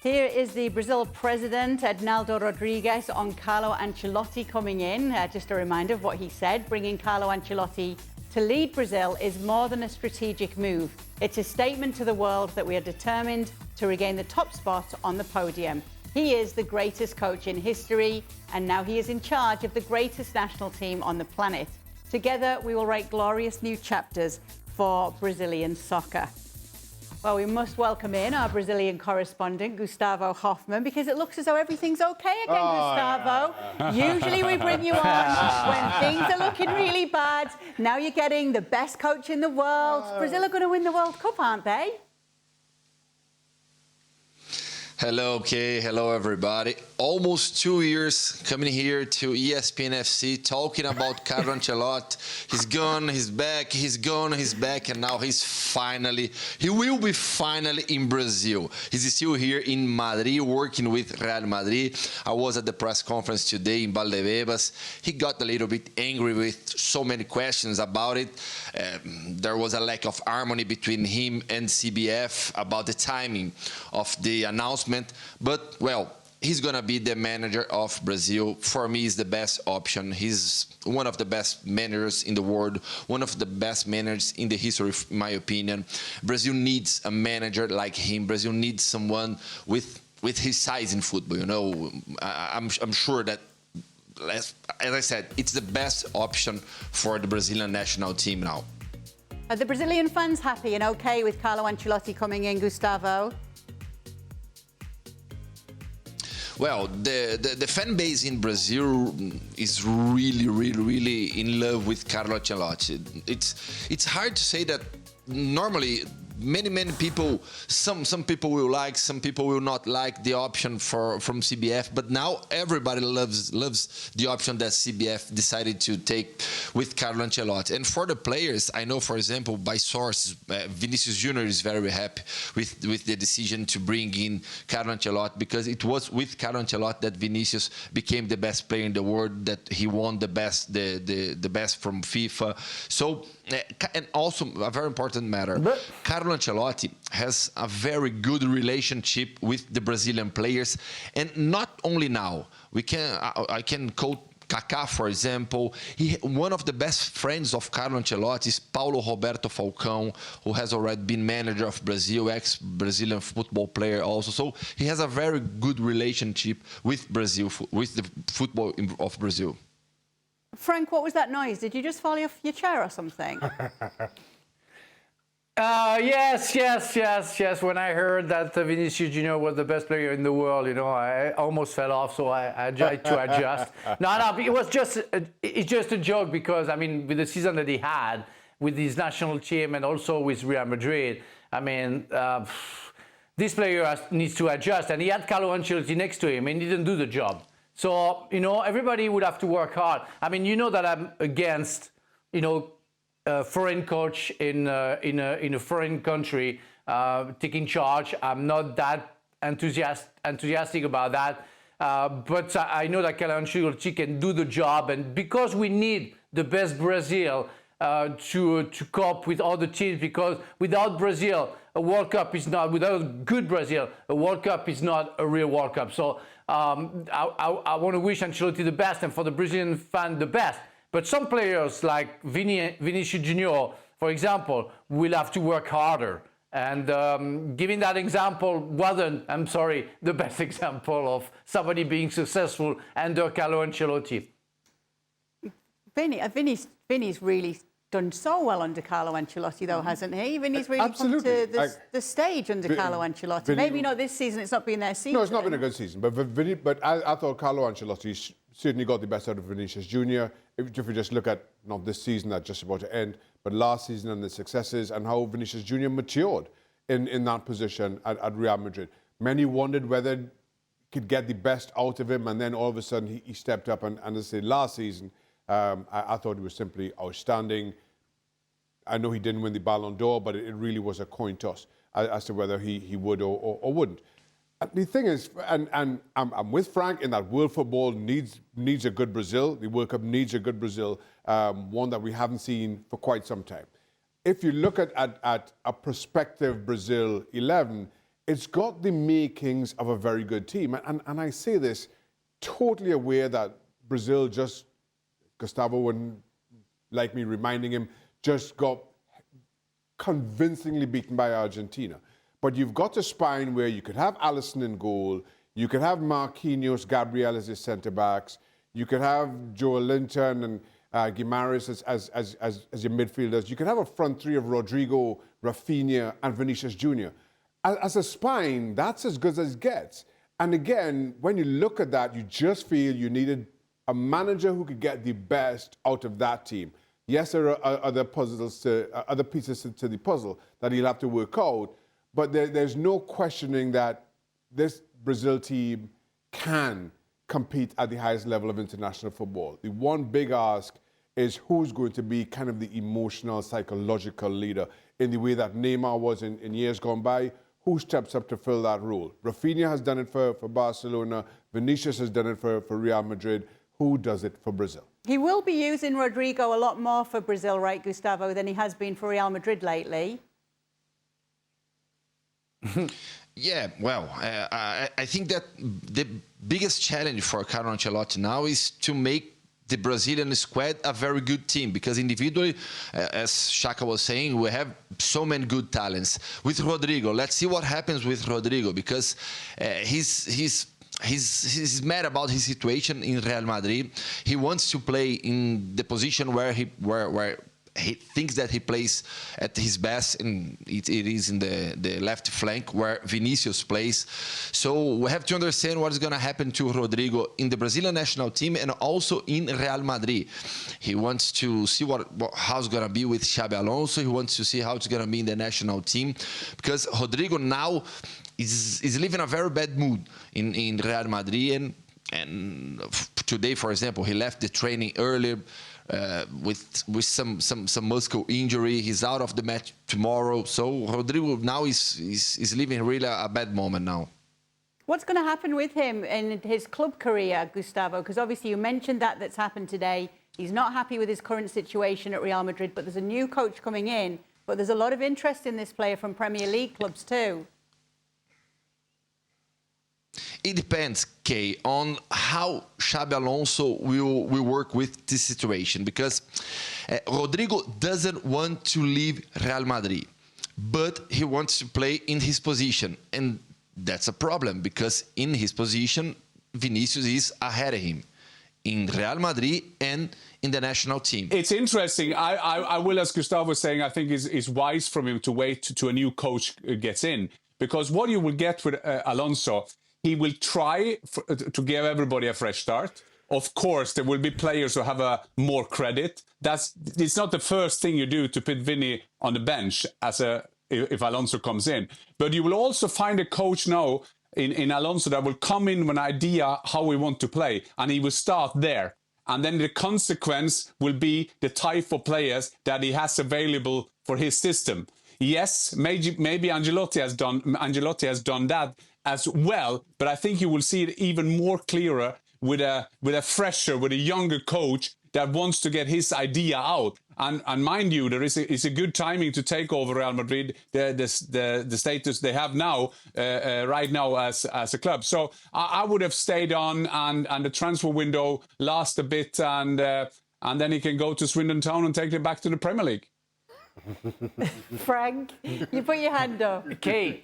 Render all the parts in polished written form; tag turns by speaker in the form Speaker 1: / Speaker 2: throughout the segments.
Speaker 1: Here is the Brazil president, Ednaldo Rodrigues, on Carlo Ancelotti coming in. Just a reminder of what he said. Bringing Carlo Ancelotti to lead Brazil is more than a strategic move. It's a statement to the world that we are determined to regain the top spot on the podium. He is the greatest coach in history, and now he is in charge of the greatest national team on the planet. Together, we will write glorious new chapters for Brazilian soccer. Well, we must welcome in our Brazilian correspondent, Gustavo Hoffman, because it looks as though everything's okay again, Gustavo. Usually we bring you on when things are looking really bad. Now you're getting the best coach in the world. Brazil are going to win the World Cup, aren't they?
Speaker 2: Hello, Kay. Hello, everybody. Almost 2 years coming here to ESPN FC, talking about Carlo Ancelotti. He's gone, he's back, he's gone, he's back, and now he will be finally in Brazil. He's still here in Madrid, working with Real Madrid. I was at the press conference today in Valdebebas. He got a little bit angry with so many questions about it. There was a lack of harmony between him and CBF about the timing of the announcement. But, well, he's going to be the manager of Brazil. For me, he's the best option. He's one of the best managers in the world, one of the best managers in the history, in my opinion. Brazil needs a manager like him. Brazil needs someone with his size in football. You know, I'm sure that, as I said, it's the best option for the Brazilian national team now.
Speaker 1: Are the Brazilian fans happy and okay with Carlo Ancelotti coming in, Gustavo?
Speaker 2: Well, the fan base in Brazil is really in love with Carlo Ancelotti. It's hard to say that normally many people, some people will like, some people will not like the option from CBF, but now everybody loves the option that CBF decided to take with Carlo Ancelotti. And for the players, I know, for example, by sources, Vinicius Jr. is very happy with the decision to bring in Carlo Ancelotti, because it was with Carlo Ancelotti that Vinicius became the best player in the world, that he won the best from FIFA. So, and also a very important matter, Carlo Ancelotti has a very good relationship with the Brazilian players, and not only now. I can quote Kaká, for example. One of the best friends of Carlo Ancelotti is Paulo Roberto Falcão, who has already been manager of Brazil, ex-Brazilian football player also. So he has a very good relationship with Brazil, with the football of Brazil.
Speaker 1: Frank, what was that noise? Did you just fall off your chair or something?
Speaker 3: Yes. When I heard that Vinicius Jr. was the best player in the world, you know, I almost fell off, so I tried to adjust. No, it's just a joke, because, I mean, with the season that he had with his national team and also with Real Madrid, I mean, this player needs to adjust, and he had Carlo Ancelotti next to him, and he didn't do the job. So, you know, everybody would have to work hard. I mean, you know that I'm against, you know, a foreign coach in a foreign country taking charge. I'm not that enthusiastic about that. But I know that Carlo Ancelotti can do the job, and because we need the best Brazil to cope with other teams, because without Brazil, a World Cup is not, without good Brazil, a World Cup is not a real World Cup. So I want to wish Ancelotti the best, and for the Brazilian fan the best. But some players like Vinicius Jr., for example, will have to work harder. And giving that example wasn't, I'm sorry, the best example of somebody being successful under Carlo Ancelotti.
Speaker 1: Vinny's really done so well under Carlo Ancelotti, though, hasn't he? Vinny's really come to the stage under Carlo Ancelotti. Maybe not this season, it's not been their season.
Speaker 4: No, it's not been a good season. But I thought Carlo Ancelotti certainly got the best out of Vinicius Jr. If you just look at not this season that's just about to end, but last season and the successes, and how Vinicius Jr. matured in that position at Real Madrid. Many wondered whether he could get the best out of him, and then all of a sudden he stepped up. And as I say, last season, I thought he was simply outstanding. I know he didn't win the Ballon d'Or, but it really was a coin toss as to whether he would or wouldn't. The thing is, and I'm with Frank in that world football needs a good Brazil. The World Cup needs a good Brazil, one that we haven't seen for quite some time. If you look at a prospective Brazil 11, it's got the makings of a very good team. And I say this totally aware that Brazil just, Gustavo wouldn't like me reminding him, just got convincingly beaten by Argentina. But you've got a spine where you could have Alisson in goal, you could have Marquinhos, Gabriel as your centre-backs, you could have Joe Linton and Guimarães as your midfielders. You could have a front three of Rodrygo, Rafinha, and Vinicius Jr. As a spine, that's as good as it gets. And again, when you look at that, you just feel you needed a manager who could get the best out of that team. Yes, there are other pieces to the puzzle that he'll have to work out, but there's no questioning that this Brazil team can compete at the highest level of international football. The one big ask is who's going to be kind of the emotional, psychological leader in the way that Neymar was in years gone by. Who steps up to fill that role? Rafinha has done it for Barcelona. Vinicius has done it for Real Madrid. Who does it for Brazil?
Speaker 1: He will be using Rodrygo a lot more for Brazil, right, Gustavo, than he has been for Real Madrid lately.
Speaker 2: Yeah, well, I think that the biggest challenge for Carlo Ancelotti now is to make the Brazilian squad a very good team, because individually, as Shaka was saying, we have so many good talents. With Rodrygo, let's see what happens with Rodrygo, because he's mad about his situation in Real Madrid. He wants to play in the position where he thinks that he plays at his best, and it is in the left flank where Vinicius plays. So we have to understand what is going to happen to Rodrygo in the Brazilian national team and also in Real Madrid. He wants to see how it's going to be with Xabi Alonso. He wants to see how it's going to be in the national team, because Rodrygo now is living a very bad mood in Real Madrid. And today, for example, he left the training earlier with some muscle injury. He's out of the match tomorrow. So Rodrygo now is living really a bad moment now.
Speaker 1: What's going to happen with him in his club career, Gustavo? Because obviously you mentioned that's happened today. He's not happy with his current situation at Real Madrid, but there's a new coach coming in. But there's a lot of interest in this player from Premier League clubs too.
Speaker 2: It depends, Kay, on how Xabi Alonso will work with this situation, because Rodrygo doesn't want to leave Real Madrid, but he wants to play in his position. And that's a problem, because in his position, Vinicius is ahead of him in Real Madrid and in the national team.
Speaker 5: It's interesting. I will, as Gustavo was saying, I think is wise from him to wait to a new coach gets in, because what you will get with Alonso, he will try to give everybody a fresh start. Of course, there will be players who have more credit. It's not the first thing you do to put Vini on the bench if Alonso comes in. But you will also find a coach now in Alonso that will come in with an idea how we want to play, and he will start there. And then the consequence will be the type of players that he has available for his system. Yes, maybe Ancelotti has done that as well, but I think you will see it even more clearer with a younger coach that wants to get his idea out. And mind you, it's a good timing to take over Real Madrid, the status they have now, right now as a club. So I would have stayed on, and the transfer window lasts a bit, and then he can go to Swindon Town and take it back to the Premier League.
Speaker 1: Frank, you put your hand up.
Speaker 3: Okay,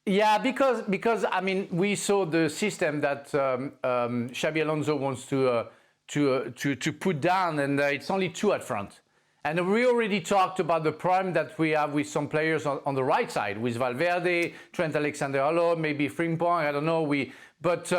Speaker 3: yeah, because I mean, we saw the system that Xabi Alonso wants to put down, and it's only two at front. And we already talked about the problem that we have with some players on the right side, with Valverde, Trent Alexander-Arnold, maybe Frimpong, I don't know. But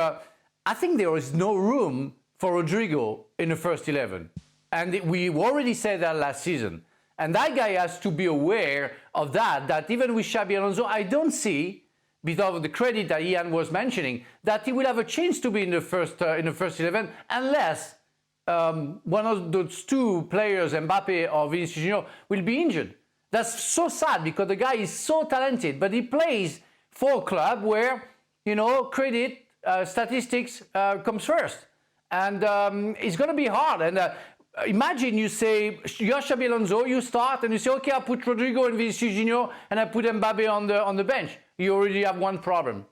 Speaker 3: I think there is no room for Rodrygo in the first 11. And we already said that last season. And that guy has to be aware of that even with Xabi Alonso, I don't see, because of the credit that Ian was mentioning, that he will have a chance to be in the first 11, unless one of those two players, Mbappe or Vinicius Jr., will be injured. That's so sad, because the guy is so talented, but he plays for a club where, credit, statistics comes first. And it's going to be hard. And imagine you say, you're Xabi Alonso, you start and you say, okay, I'll put Rodrygo and Vinicius Jr. and I put Mbappe on the bench. you already have one problem.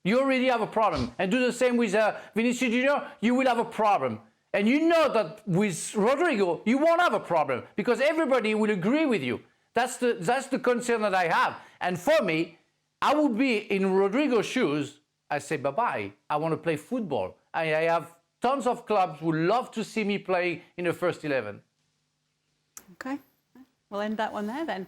Speaker 3: You already have a problem. And do the same with Vinicius Jr., you will have a problem. And you know that with Rodrygo, you won't have a problem because everybody will agree with you. That's the concern that I have. And for me, I would be in Rodrygo's shoes. I say, bye-bye. I want to play football. I have tons of clubs who love to see me play in the first 11.
Speaker 1: Okay. We'll end that one there then.